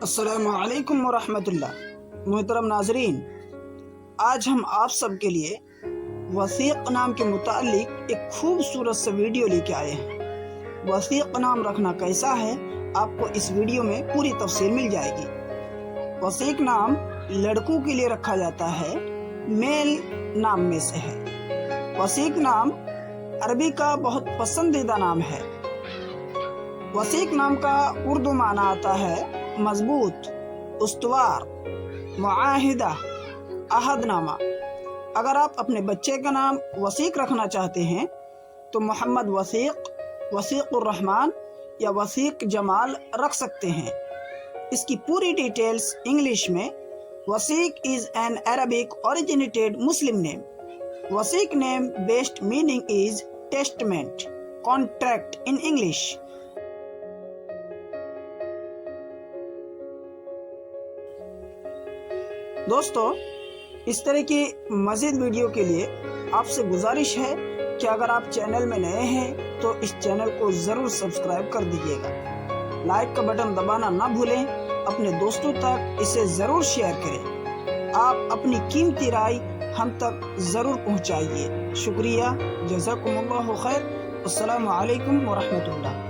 السلام علیکم ورحمۃ اللہ۔ محترم ناظرین، آج ہم آپ سب کے لیے وثیق نام کے متعلق ایک خوبصورت سے ویڈیو لے کے آئے ہیں۔ وثیق نام رکھنا کیسا ہے، آپ کو اس ویڈیو میں پوری تفصیل مل جائے گی۔ وثیق نام لڑکوں کے لیے رکھا جاتا ہے، میل نام میں سے ہے۔ وثیق نام عربی کا بہت پسندیدہ نام ہے۔ وثیق نام کا اردو معنی آتا ہے مضبوط، استوار، معاہدہ، عہد نامہ۔ اگر آپ اپنے بچے کا نام وثیق رکھنا چاہتے ہیں تو محمد وثیق، وثیق الرحمن یا وثیق جمال رکھ سکتے ہیں۔ اس کی پوری ڈیٹیلز انگلش میں۔ Wasiq is an Arabic originated Muslim name. Wasiq name based meaning is testament, contract in English. دوستو، اس طرح کی مزید ویڈیو کے لیے آپ سے گزارش ہے کہ اگر آپ چینل میں نئے ہیں تو اس چینل کو ضرور سبسکرائب کر دیجیے گا۔ لائک کا بٹن دبانا نہ بھولیں، اپنے دوستوں تک اسے ضرور شیئر کریں۔ آپ اپنی قیمتی رائے ہم تک ضرور پہنچائیے۔ شکریہ، جزاکم اللہ خیر۔ السلام علیکم ورحمۃ اللہ۔